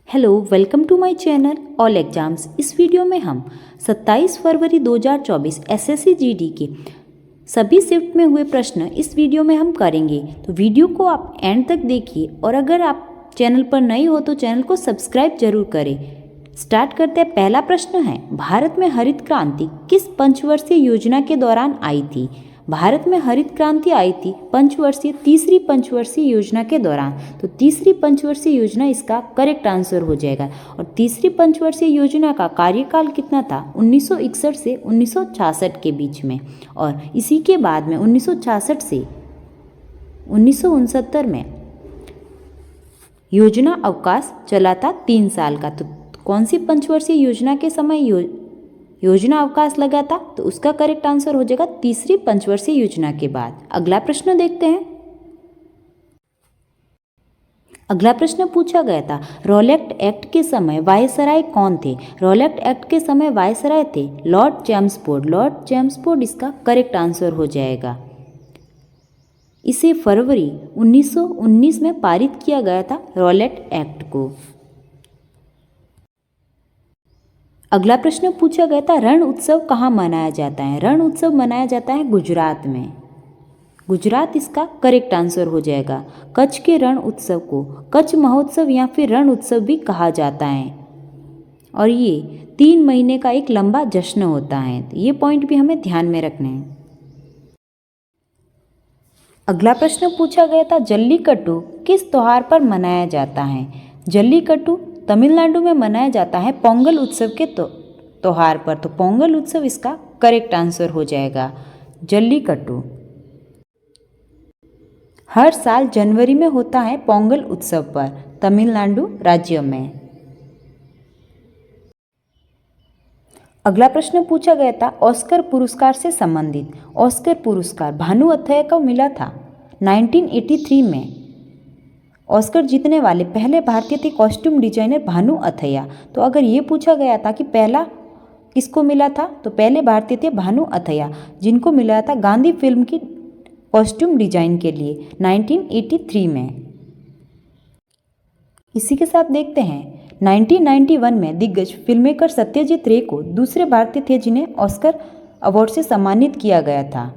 Hello, welcome to my channel all exams. इस वीडियो में हम 27 फरवरी 2024 एसएससी जीडी के सभी शिफ्ट में हुए प्रश्न इस वीडियो में हम करेंगे। तो वीडियो को आप एंड तक देखिए और अगर आप चैनल पर नए हो तो चैनल को सब्सक्राइब जरूर करें। स्टार्ट करते हैं। पहला प्रश्न है, भारत में हरित क्रांति किस पंचवर्षीय योजना के दौरान आई थी? भारत में हरित क्रांति आई थी तीसरी पंचवर्षीय योजना के दौरान। तो तीसरी पंचवर्षीय योजना इसका करेक्ट आंसर हो जाएगा। और तीसरी पंचवर्षीय योजना का कार्यकाल कितना था? 1961 से 1966 के बीच में। और इसी के बाद में 1966 से 1969 में योजना अवकाश चला था 3 साल का। तो कौन सी पंचवर्षीय योजना के समय योजना अवकाश लगा था? तो उसका करेक्ट आंसर हो जाएगा तीसरी पंचवर्षीय योजना के बाद। अगला प्रश्न देखते हैं। अगला प्रश्न पूछा गया था, रॉलेट एक्ट के समय वायसराय कौन थे? रॉलेट एक्ट के समय वायसराय थे लॉर्ड चैम्सफोर्ड। लॉर्ड चैम्सफोर्ड इसका करेक्ट आंसर हो जाएगा। इसे फरवरी 1919 में पारित किया गया था रॉलेट एक्ट को। अगला प्रश्न पूछा गया था, रण उत्सव कहाँ मनाया जाता है? रण उत्सव मनाया जाता है गुजरात में। गुजरात इसका करेक्ट आंसर हो जाएगा। कच्छ के रण उत्सव को कच्छ महोत्सव या फिर रण उत्सव भी कहा जाता है और ये 3 महीने का एक लंबा जश्न होता है। तो ये पॉइंट भी हमें ध्यान में रखने हैं। अगला प्रश्न पूछा गया था, जल्लीकट्टू किस त्योहार पर मनाया जाता है? जल्लीकट्टू तमिलनाडु में मनाया जाता है पोंगल उत्सव के त्योहार पर। तो पोंगल उत्सव इसका करेक्ट आंसर हो जाएगा। जल्लीकट्टू हर साल जनवरी में होता है पोंगल उत्सव पर तमिलनाडु राज्य में। अगला प्रश्न पूछा गया था, ऑस्कर पुरस्कार से संबंधित। ऑस्कर पुरस्कार भानु अथैया को मिला था 1983 में। ऑस्कर जीतने वाले पहले भारतीय थे कॉस्ट्यूम डिजाइनर भानु अथैया। तो अगर ये पूछा गया था कि पहला किसको मिला था, तो पहले भारतीय थे भानु अथैया, जिनको मिला था गांधी फिल्म की कॉस्ट्यूम डिजाइन के लिए 1983 में। इसी के साथ देखते हैं, 1991 में दिग्गज फिल्ममेकर सत्यजीत रे को दूसरे भारतीय थे जिन्हें ऑस्कर अवार्ड से सम्मानित किया गया था।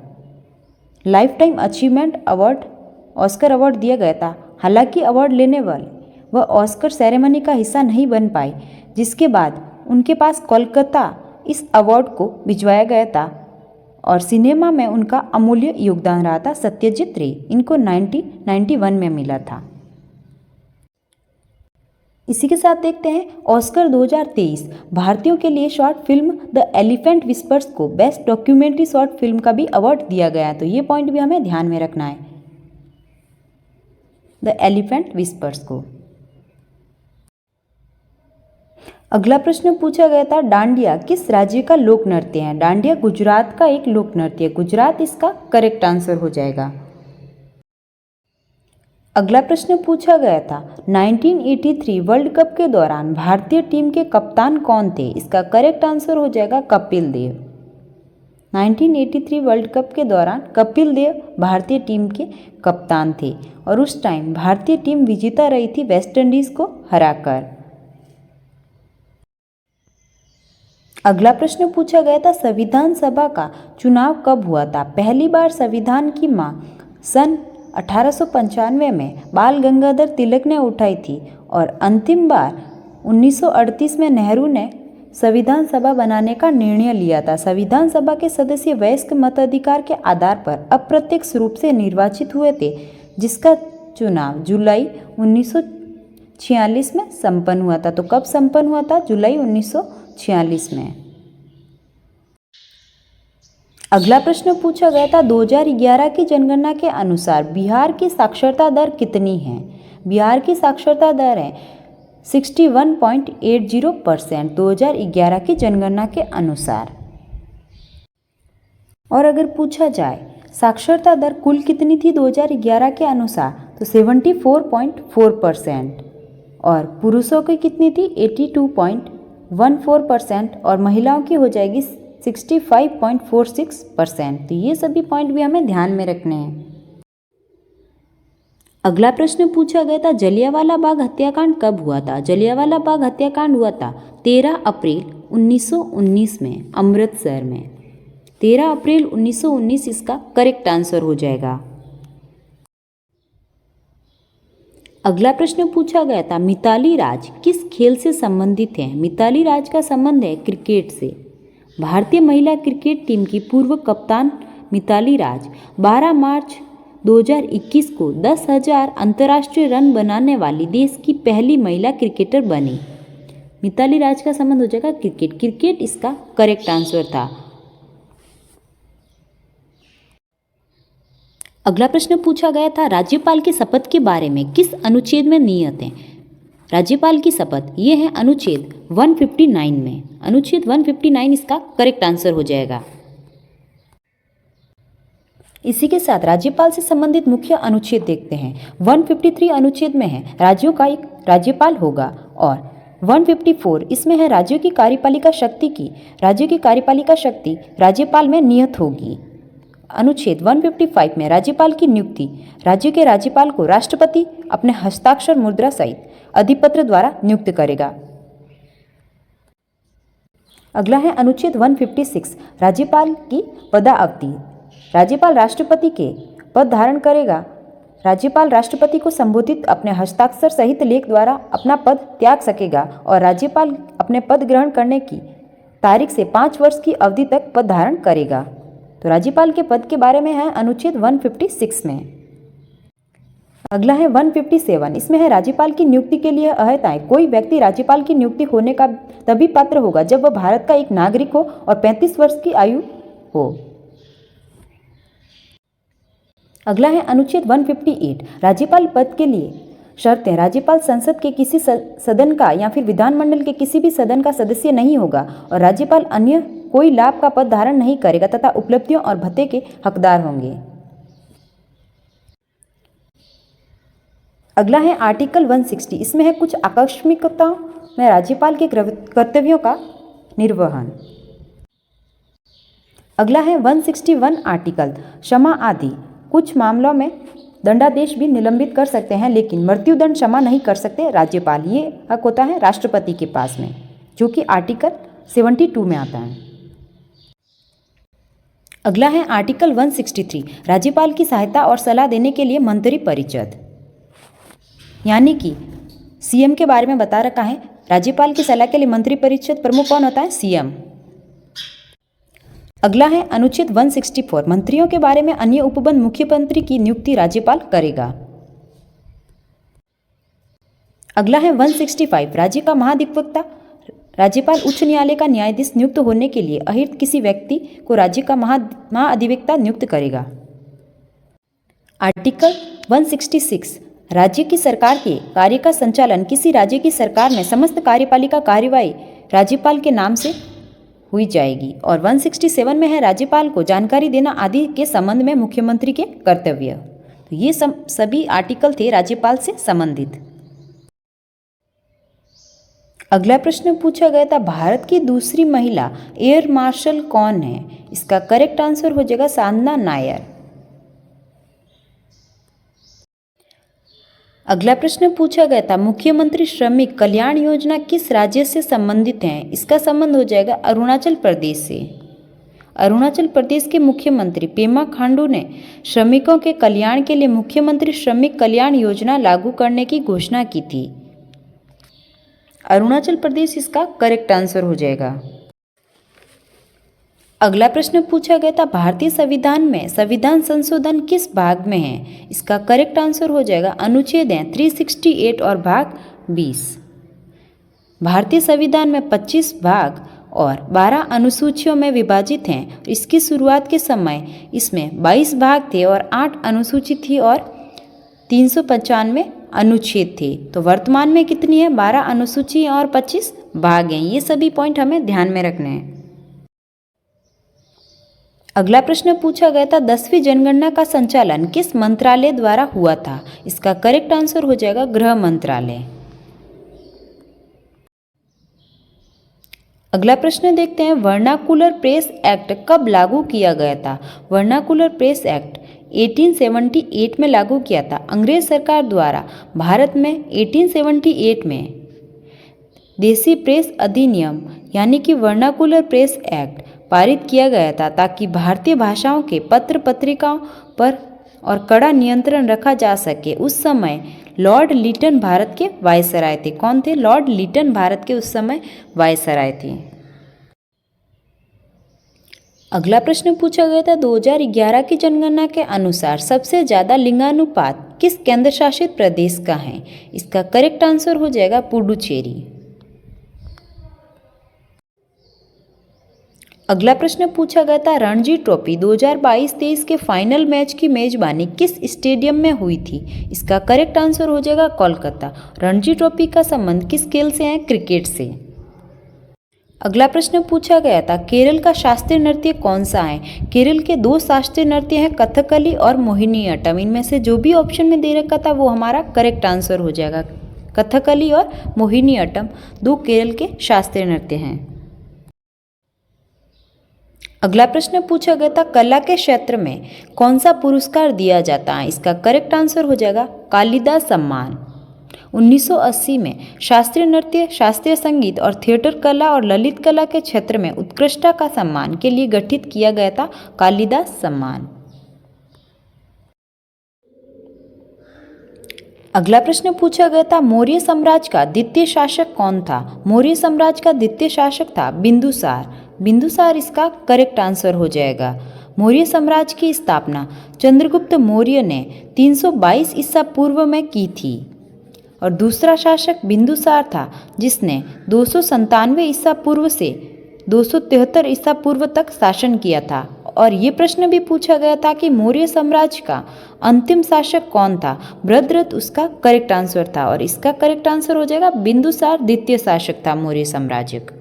Life time achievement award Oscar award दिया गया था। हालांकि अवार्ड लेने वाले वह ऑस्कर सेरेमनी का हिस्सा नहीं बन पाए, जिसके बाद उनके पास कोलकाता इस अवार्ड को भिजवाया गया था और सिनेमा में उनका अमूल्य योगदान रहा था। सत्यजीत रे इनको 1991 में मिला था। इसी के साथ देखते हैं, ऑस्कर 2023 भारतीयों के लिए short film the elephant whispers को बेस्ट डॉक्यूमेंट्री शॉर्ट फिल्म का भी अवार्ड दिया गया। तो ये पॉइंट भी हमें ध्यान में रखना है, द एलिफेंट विस्पर्स को। अगला प्रश्न पूछा गया था, डांडिया किस राज्य का लोक नृत्य है? डांडिया गुजरात का एक लोक नृत्य है। गुजरात इसका करेक्ट आंसर हो जाएगा। अगला प्रश्न पूछा गया था, 1983 वर्ल्ड कप के दौरान भारतीय टीम के कप्तान कौन थे? इसका करेक्ट आंसर हो जाएगा कपिल देव। 1983 वर्ल्ड कप के दौरान कपिल देव भारतीय टीम के कप्तान थे और उस टाइम भारतीय टीम विजेता रही थी वेस्ट इंडीज को हराकर। अगला प्रश्न पूछा गया था, संविधान सभा का चुनाव कब हुआ था? पहली बार संविधान की मांग सन 1895 में बाल गंगाधर तिलक ने उठाई थी और अंतिम बार 1938 में नेहरू ने संविधान सभा बनाने का निर्णय लिया था। संविधान सभा के सदस्य वयस्क मताधिकार के आधार पर अप्रत्यक्ष रूप से निर्वाचित हुए थे, जिसका चुनाव जुलाई 1946 में संपन्न हुआ था। तो कब संपन्न हुआ था? जुलाई 1946 में। अगला प्रश्न पूछा गया था, 2011 की जनगणना के अनुसार बिहार की साक्षरता दर कितनी है? बिहार की साक्षरता दर है 61.80% 2011 की जनगणना के अनुसार। और अगर पूछा जाए साक्षरता दर कुल कितनी थी 2011 के अनुसार, तो 74.4% और पुरुषों की कितनी थी 82.14% और महिलाओं की हो जाएगी 65.46%। तो ये सभी पॉइंट भी हमें ध्यान में रखने हैं। अगला प्रश्न पूछा गया था, जलियांवाला बाग हत्याकांड कब हुआ था? जलियांवाला बाग हत्याकांड हुआ था 13 अप्रैल 1919 में अमृतसर में। 13 अप्रैल 1919 इसका करेक्ट आंसर हो जाएगा। अगला प्रश्न पूछा गया था, मिताली राज किस खेल से संबंधित है? मिताली राज का संबंध है क्रिकेट से। भारतीय महिला क्रिकेट टीम की पूर्व कप्तान मिताली राज 12 मार्च 2021 को 10,000 अंतर्राष्ट्रीय रन बनाने वाली देश की पहली महिला क्रिकेटर बनी। मिताली राज का संबंध हो जाएगा क्रिकेट। क्रिकेट इसका करेक्ट आंसर था। अगला प्रश्न पूछा गया था, राज्यपाल की शपथ के बारे में किस अनुच्छेद में नियत है? राज्यपाल की शपथ ये है अनुच्छेद 159 में। अनुच्छेद 159 इसका करेक्ट आंसर हो जाएगा। इसी के साथ राज्यपाल से संबंधित मुख्य अनुच्छेद देखते हैं। 153 अनुच्छेद में है राज्यों का एक राज्यपाल होगा, और 154 इसमें है राज्यों की कार्यपालिका शक्ति राज्यपाल में नियत होगी। अनुच्छेद 155 में राज्यपाल की नियुक्ति राज्य के राज्यपाल को राष्ट्रपति अपने हस्ताक्षर मुद्रा सहित अधिपत्र द्वारा नियुक्त करेगा। अगला है अनुच्छेद 156 राज्यपाल की पदावधि। राज्यपाल राष्ट्रपति के पद धारण करेगा। राज्यपाल राष्ट्रपति को संबोधित अपने हस्ताक्षर सहित लेख द्वारा अपना पद त्याग सकेगा, और राज्यपाल अपने पद ग्रहण करने की तारीख से 5 वर्ष की अवधि तक पद धारण करेगा। तो राज्यपाल के पद के बारे में है अनुच्छेद 156 में। अगला है 157, इसमें है राज्यपाल की नियुक्ति के लिए अर्हताएं। कोई व्यक्ति राज्यपाल की नियुक्ति होने का तभी पात्र होगा जब वह भारत का एक नागरिक हो और 35 वर्ष की आयु हो। अगला है अनुच्छेद 158, राज्यपाल पद के लिए शर्तें। राज्यपाल संसद के किसी सदन का या फिर विधानमंडल के किसी भी सदन का सदस्य नहीं होगा, और राज्यपाल अन्य कोई लाभ का पद धारण नहीं करेगा तथा उपलब्धियों और भत्ते के हकदार होंगे। अगला है आर्टिकल 160, इसमें है कुछ आकस्मिकताओं में राज्यपाल के कर्तव्यों का निर्वहन। अगला है 161 आर्टिकल, क्षमा आदि। कुछ मामलों में दंडादेश भी निलंबित कर सकते हैं, लेकिन मृत्युदंड क्षमा नहीं कर सकते राज्यपाल। ये हक होता है राष्ट्रपति के पास में, जो कि आर्टिकल 72 में आता है। अगला है आर्टिकल 163, राज्यपाल की सहायता और सलाह देने के लिए मंत्री परिषद, यानी कि सीएम के बारे में बता रखा है। राज्यपाल की सलाह के लिए मंत्री परिषद प्रमुख कौन होता है? सीएम। अगला है अनुच्छेद 164, मंत्रियों के बारे में अन्य उपबंध मुख्यमंत्री की नियुक्ति राज्यपाल करेगा। अगला है 165, राज्य का महाधिवक्ता। राज्यपाल उच्च न्यायालय का न्यायाधीश नियुक्त होने के लिए अहिर्त किसी व्यक्ति को राज्य का महाधिवक्ता नियुक्त करेगा। आर्टिकल 166, राज्य की सरकार के कार्य का संचालन किसी राज्य की सरकार में समस्त कार्यपालिका कार्यवाही राज्यपाल के नाम से हुई जाएगी। और 167 में है राज्यपाल को जानकारी देना आदि के संबंध में मुख्यमंत्री के कर्तव्य। तो ये सभी आर्टिकल थे राज्यपाल से संबंधित। अगला प्रश्न पूछा गया था, भारत की दूसरी महिला एयर मार्शल कौन है? इसका करेक्ट आंसर हो जाएगा साधना नायर। अगला प्रश्न पूछा गया था, मुख्यमंत्री श्रमिक कल्याण योजना किस राज्य से संबंधित है? इसका संबंध हो जाएगा अरुणाचल प्रदेश से। अरुणाचल प्रदेश के मुख्यमंत्री पेमा खांडू ने श्रमिकों के कल्याण के लिए मुख्यमंत्री श्रमिक कल्याण योजना लागू करने की घोषणा की थी। अरुणाचल प्रदेश इसका करेक्ट आंसर हो जाएगा। अगला प्रश्न पूछा गया था, भारतीय संविधान में संविधान संशोधन किस भाग में है? इसका करेक्ट आंसर हो जाएगा अनुच्छेद है 368 और भाग 20। भारतीय संविधान में 25 भाग और 12 अनुसूचियों में विभाजित हैं। इसकी शुरुआत के समय इसमें 22 भाग थे और 8 अनुसूची थी और 395 अनुच्छेद थे। तो वर्तमान में कितनी है? 12 अनुसूची और 25 भाग हैं। ये सभी पॉइंट हमें ध्यान में रखने हैं। अगला प्रश्न पूछा गया था, 10वीं जनगणना का संचालन किस मंत्रालय द्वारा हुआ था? इसका करेक्ट आंसर हो जाएगा गृह मंत्रालय। अगला प्रश्न देखते हैं, वर्नाकुलर प्रेस एक्ट कब लागू किया गया था? वर्नाकुलर प्रेस एक्ट 1878 में लागू किया था। अंग्रेज सरकार द्वारा भारत में 1878 में देसी प्रेस अधिनियम यानी कि वर्नाकुलर प्रेस एक्ट पारित किया गया था ताकि भारतीय भाषाओं के पत्र पत्रिकाओं पर और कड़ा नियंत्रण रखा जा सके। उस समय लॉर्ड लिटन भारत के वायसराय थे। कौन थे? लॉर्ड लिटन भारत के उस समय वायसराय थे। अगला प्रश्न पूछा गया था 2011 की जनगणना के अनुसार सबसे ज़्यादा लिंगानुपात किस केंद्र शासित प्रदेश का है? इसका करेक्ट आंसर हो जाएगा पुडुचेरी। अगला प्रश्न पूछा गया था रणजी ट्रॉफी 2022-23 के फाइनल मैच की मेजबानी किस स्टेडियम में हुई थी? इसका करेक्ट आंसर हो जाएगा कोलकाता। रणजी ट्रॉफी का संबंध किस खेल से है? क्रिकेट से। अगला प्रश्न पूछा गया था केरल का शास्त्रीय नृत्य कौन सा है? केरल के 2 शास्त्रीय नृत्य हैं, कथकली और मोहिनीअट्टम। इनमें से जो भी ऑप्शन में दे रखा था वो हमारा करेक्ट आंसर हो जाएगा। कथकली और मोहिनीअट्टम 2 केरल के शास्त्रीय नृत्य हैं। अगला प्रश्न पूछा गया था कला के क्षेत्र में कौन सा पुरस्कार दिया जाता है? इसका करेक्ट आंसर हो जाएगा कालिदास सम्मान। 1980 में शास्त्रीय नृत्य, शास्त्रीय संगीत और थिएटर कला और ललित कला के क्षेत्र में उत्कृष्टता का सम्मान के लिए गठित किया गया था कालिदास सम्मान। अगला प्रश्न पूछा गया था मौर्य साम्राज्य का द्वितीय शासक कौन था? मौर्य साम्राज्य का द्वितीय शासक था बिंदुसार। बिंदुसार इसका करेक्ट आंसर हो जाएगा। मौर्य साम्राज्य की स्थापना चंद्रगुप्त मौर्य ने 322 ईसा पूर्व में की थी और दूसरा शासक बिंदुसार था जिसने 297 ईसा पूर्व से 273 ईसा पूर्व तक शासन किया था। और ये प्रश्न भी पूछा गया था कि मौर्य साम्राज्य का अंतिम शासक कौन था? भद्रथ उसका करेक्ट आंसर था और इसका करेक्ट आंसर हो जाएगा बिंदुसार द्वितीय शासक था मौर्य साम्राज्य का।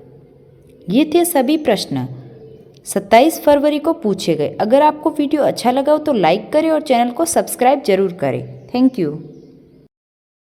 ये थे सभी प्रश्न 27 फरवरी को पूछे गए। अगर आपको वीडियो अच्छा लगा हो तो लाइक करें और चैनल को सब्सक्राइब जरूर करें। Thank you.